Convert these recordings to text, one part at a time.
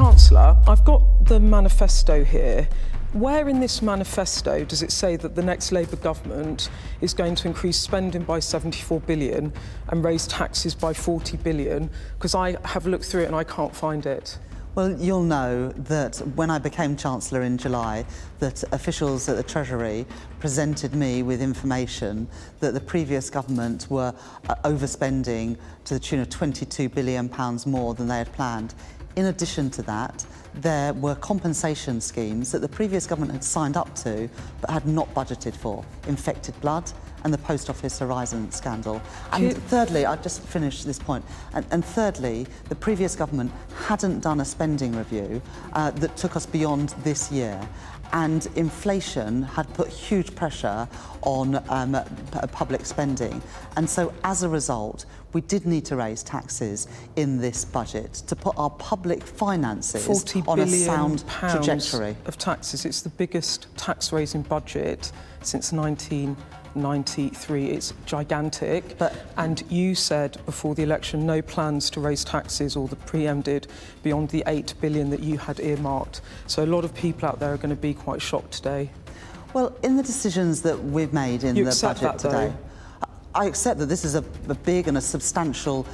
Chancellor, I've got the manifesto here. Where in this manifesto does it say that the next Labour government is going to increase spending by 74 billion and raise taxes by 40 billion? Because I have looked through it and I can't find it. Well, you'll know that when I became Chancellor in July, that officials at the Treasury presented me with information that the previous government were overspending to the tune of £22 billion more than they had planned. In addition to that, there were compensation schemes that the previous government had signed up to but had not budgeted for. Infected blood and the Post Office Horizon scandal. And thirdly, I'll just finish this point, and thirdly, the previous government hadn't done a spending review that took us beyond this year. And inflation had put huge pressure on public spending. And so as a result, we did need to raise taxes in this budget to put our public finances on a sound trajectory. Of taxes. It's the biggest tax-raising budget since 1993. It's gigantic. And you said before the election no plans to raise taxes, or the PM did, beyond the 8 billion that you had earmarked. So a lot of people out there are going to be quite shocked today. Well, in the decisions that we've made in the budget today, I accept that this is a big and a substantial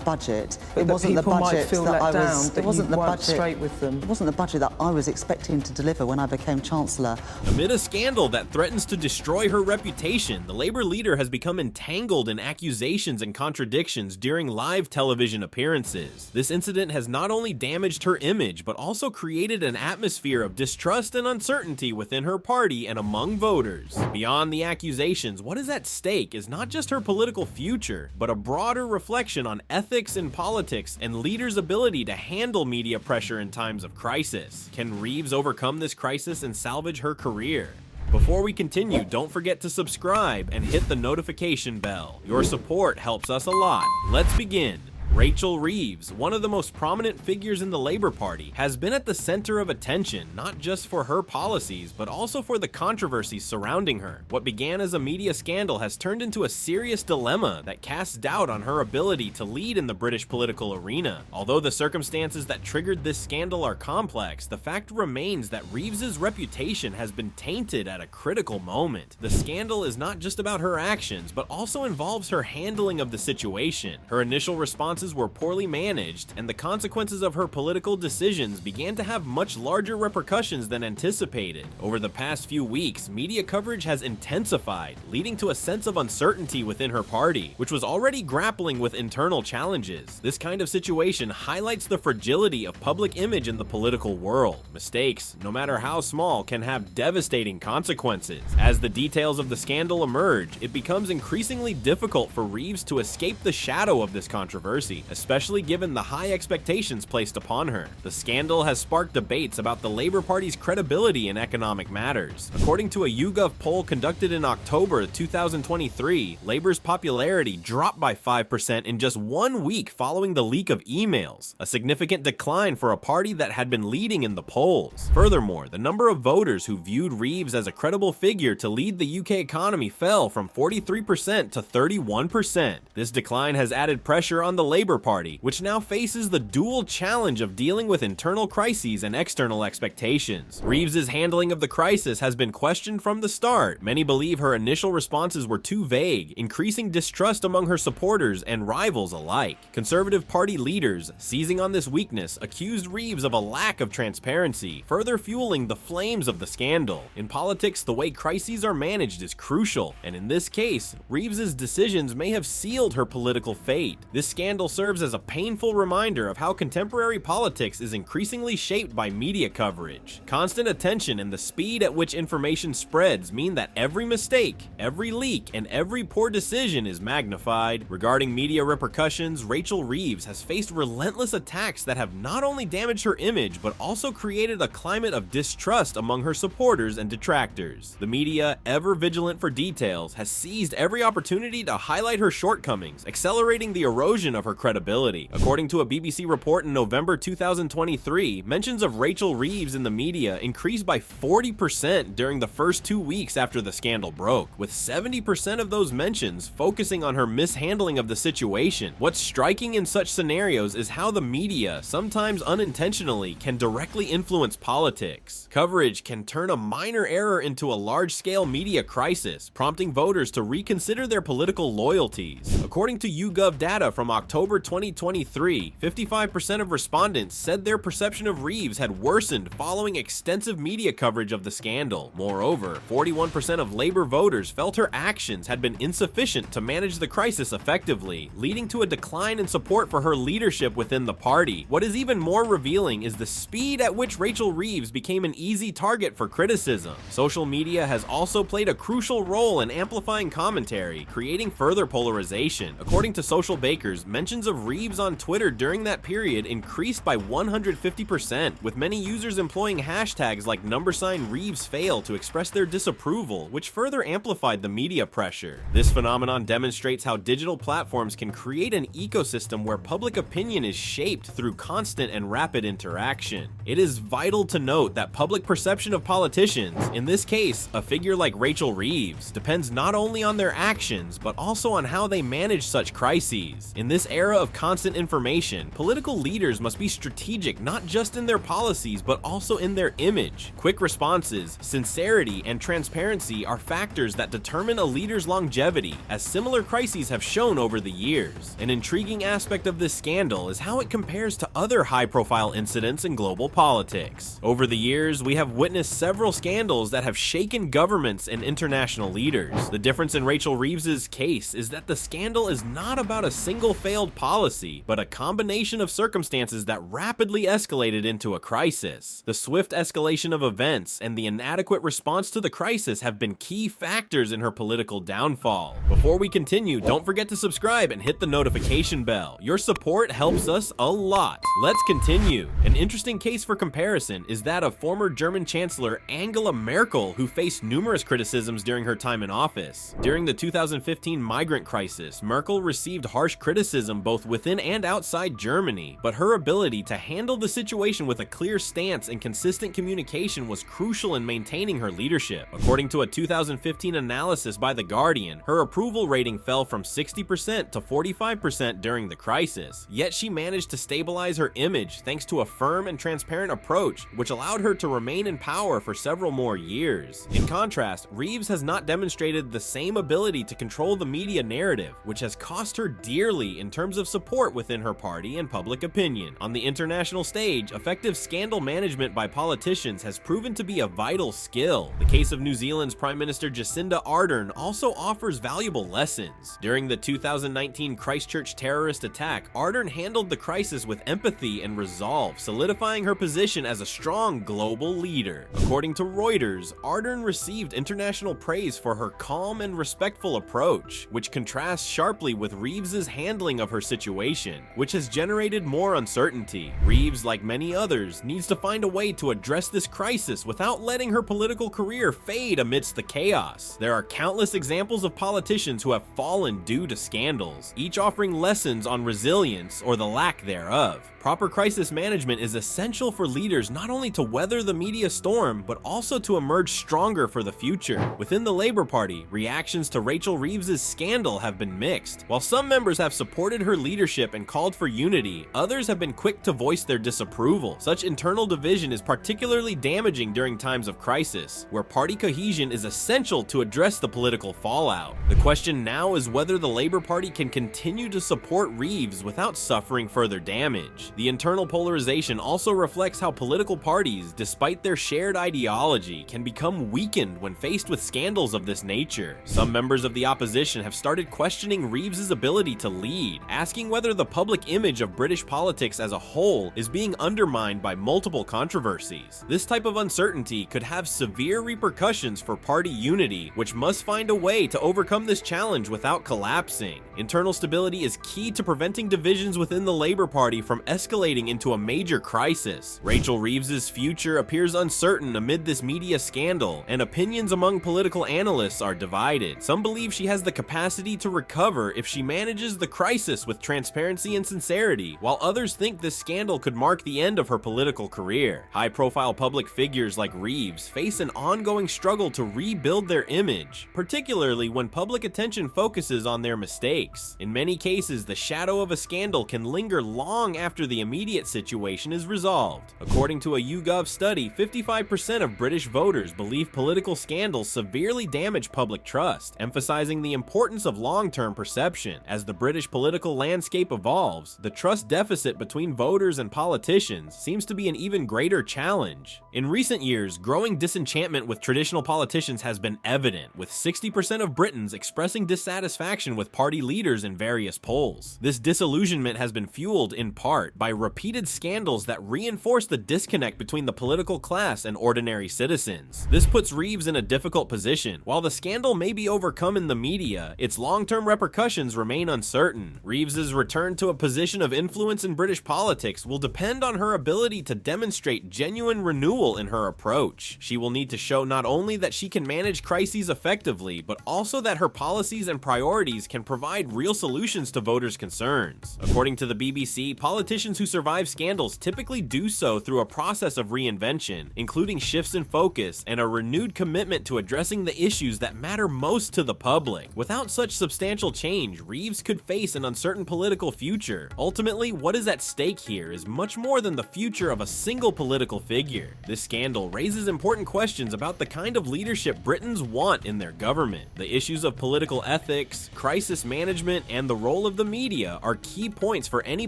budget. But it wasn't the budget that I was. It wasn't the budget straight with them. It wasn't the budget that I was expecting to deliver when I became Chancellor. Amid a scandal that threatens to destroy her reputation, the Labour leader has become entangled in accusations and contradictions during live television appearances. This incident has not only damaged her image, but also created an atmosphere of distrust and uncertainty within her party and among voters. Beyond the accusations, what is at stake is not just her political future, but a broader reflection on ethics in politics and leaders' ability to handle media pressure in times of crisis. Can Reeves overcome this crisis and salvage her career? Before we continue, don't forget to subscribe and hit the notification bell. Your support helps us a lot. Let's begin. Rachel Reeves, one of the most prominent figures in the Labour Party, has been at the center of attention not just for her policies, but also for the controversies surrounding her. What began as a media scandal has turned into a serious dilemma that casts doubt on her ability to lead in the British political arena. Although the circumstances that triggered this scandal are complex, the fact remains that Reeves's reputation has been tainted at a critical moment. The scandal is not just about her actions, but also involves her handling of the situation. Her initial responses were poorly managed, and the consequences of her political decisions began to have much larger repercussions than anticipated. Over the past few weeks, media coverage has intensified, leading to a sense of uncertainty within her party, which was already grappling with internal challenges. This kind of situation highlights the fragility of public image in the political world. Mistakes, no matter how small, can have devastating consequences. As the details of the scandal emerge, it becomes increasingly difficult for Reeves to escape the shadow of this controversy, especially given the high expectations placed upon her. The scandal has sparked debates about the Labour Party's credibility in economic matters. According to a YouGov poll conducted in October 2023, Labour's popularity dropped by 5% in just 1 week following the leak of emails, a significant decline for a party that had been leading in the polls. Furthermore, the number of voters who viewed Reeves as a credible figure to lead the UK economy fell from 43% to 31%. This decline has added pressure on the Labour Party, which now faces the dual challenge of dealing with internal crises and external expectations. Reeves's handling of the crisis has been questioned from the start. Many believe her initial responses were too vague, increasing distrust among her supporters and rivals alike. Conservative Party leaders, seizing on this weakness, accused Reeves of a lack of transparency, further fueling the flames of the scandal. In politics, the way crises are managed is crucial, and in this case, Reeves's decisions may have sealed her political fate. This scandal serves as a painful reminder of how contemporary politics is increasingly shaped by media coverage. Constant attention and the speed at which information spreads mean that every mistake, every leak, and every poor decision is magnified. Regarding media repercussions, Rachel Reeves has faced relentless attacks that have not only damaged her image, but also created a climate of distrust among her supporters and detractors. The media, ever vigilant for details, has seized every opportunity to highlight her shortcomings, accelerating the erosion of her her credibility. According to a BBC report in November 2023, mentions of Rachel Reeves in the media increased by 40% during the first 2 weeks after the scandal broke, with 70% of those mentions focusing on her mishandling of the situation. What's striking in such scenarios is how the media, sometimes unintentionally, can directly influence politics. Coverage can turn a minor error into a large-scale media crisis, prompting voters to reconsider their political loyalties. According to YouGov data from October 2023, 55% of respondents said their perception of Reeves had worsened following extensive media coverage of the scandal. Moreover, 41% of Labour voters felt her actions had been insufficient to manage the crisis effectively, leading to a decline in support for her leadership within the party. What is even more revealing is the speed at which Rachel Reeves became an easy target for criticism. Social media has also played a crucial role in amplifying commentary, creating further polarization. According to Social Bakers, mentions of Reeves on Twitter during that period increased by 150%, with many users employing hashtags like #ReevesFail to express their disapproval, which further amplified the media pressure. This phenomenon demonstrates how digital platforms can create an ecosystem where public opinion is shaped through constant and rapid interaction. It is vital to note that public perception of politicians, in this case, a figure like Rachel Reeves, depends not only on their actions, but also on how they manage such crises. In this era of constant information, political leaders must be strategic not just in their policies, but also in their image. Quick responses, sincerity, and transparency are factors that determine a leader's longevity, as similar crises have shown over the years. An intriguing aspect of this scandal is how it compares to other high-profile incidents in global politics. Over the years, we have witnessed several scandals that have shaken governments and international leaders. The difference in Rachel Reeves' case is that the scandal is not about a single failed policy, but a combination of circumstances that rapidly escalated into a crisis. The swift escalation of events and the inadequate response to the crisis have been key factors in her political downfall. Before we continue, don't forget to subscribe and hit the notification bell. Your support helps us a lot. Let's continue. An interesting case for comparison is that of former German Chancellor Angela Merkel, who faced numerous criticisms during her time in office. During the 2015 migrant crisis, Merkel received harsh criticism both within and outside Germany, but her ability to handle the situation with a clear stance and consistent communication was crucial in maintaining her leadership. According to a 2015 analysis by The Guardian, her approval rating fell from 60% to 45% during the crisis, yet she managed to stabilize her image thanks to a firm and transparent approach, which allowed her to remain in power for several more years. In contrast, Reeves has not demonstrated the same ability to control the media narrative, which has cost her dearly in terms of support within her party and public opinion. On the international stage, effective scandal management by politicians has proven to be a vital skill. The case of New Zealand's Prime Minister Jacinda Ardern also offers valuable lessons. During the 2019 Christchurch terrorist attack, Ardern handled the crisis with empathy and resolve, solidifying her position as a strong global leader. According to Reuters, Ardern received international praise for her calm and respectful approach, which contrasts sharply with Reeves' handling of her situation, which has generated more uncertainty. Reeves, like many others, needs to find a way to address this crisis without letting her political career fade amidst the chaos. There are countless examples of politicians who have fallen due to scandals, each offering lessons on resilience or the lack thereof. Proper crisis management is essential for leaders not only to weather the media storm, but also to emerge stronger for the future. Within the Labour Party, reactions to Rachel Reeves' scandal have been mixed. While some members have supported her leadership and called for unity, others have been quick to voice their disapproval. Such internal division is particularly damaging during times of crisis, where party cohesion is essential to address the political fallout. The question now is whether the Labour Party can continue to support Reeves without suffering further damage. The internal polarization also reflects how political parties, despite their shared ideology, can become weakened when faced with scandals of this nature. Some members of the opposition have started questioning Reeves' ability to lead, asking whether the public image of British politics as a whole is being undermined by multiple controversies. This type of uncertainty could have severe repercussions for party unity, which must find a way to overcome this challenge without collapsing. Internal stability is key to preventing divisions within the Labour Party from escalating escalating into a major crisis. Rachel Reeves' future appears uncertain amid this media scandal, and opinions among political analysts are divided. Some believe she has the capacity to recover if she manages the crisis with transparency and sincerity, while others think this scandal could mark the end of her political career. High-profile public figures like Reeves face an ongoing struggle to rebuild their image, particularly when public attention focuses on their mistakes. In many cases, the shadow of a scandal can linger long after the immediate situation is resolved. According to a YouGov study, 55% of British voters believe political scandals severely damage public trust, emphasizing the importance of long-term perception. As the British political landscape evolves, the trust deficit between voters and politicians seems to be an even greater challenge. In recent years, growing disenchantment with traditional politicians has been evident, with 60% of Britons expressing dissatisfaction with party leaders in various polls. This disillusionment has been fueled in part by repeated scandals that reinforce the disconnect between the political class and ordinary citizens. This puts Reeves in a difficult position. While the scandal may be overcome in the media, its long-term repercussions remain uncertain. Reeves's return to a position of influence in British politics will depend on her ability to demonstrate genuine renewal in her approach. She will need to show not only that she can manage crises effectively, but also that her policies and priorities can provide real solutions to voters' concerns. According to the BBC, politicians who survive scandals typically do so through a process of reinvention, including shifts in focus and a renewed commitment to addressing the issues that matter most to the public. Without such substantial change, Reeves could face an uncertain political future. Ultimately, what is at stake here is much more than the future of a single political figure. This scandal raises important questions about the kind of leadership Britons want in their government. The issues of political ethics, crisis management, and the role of the media are key points for any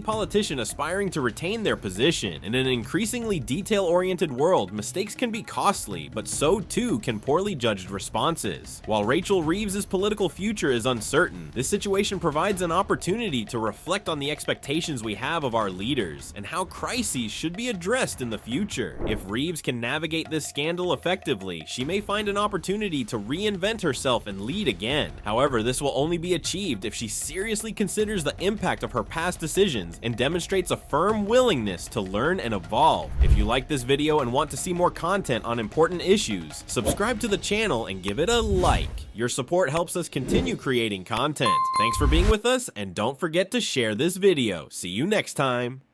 politician aspiring to retain their position. In an increasingly detail-oriented world, mistakes can be costly, but so too can poorly judged responses. While Rachel Reeves' political future is uncertain, this situation provides an opportunity to reflect on the expectations we have of our leaders and how crises should be addressed in the future. If Reeves can navigate this scandal effectively, she may find an opportunity to reinvent herself and lead again. However, this will only be achieved if she seriously considers the impact of her past decisions and demonstrates a firm willingness to learn and evolve. If you like this video and want to see more content on important issues, subscribe to the channel and give it a like. Your support helps us continue creating content. Thanks for being with us, and don't forget to share this video. See you next time.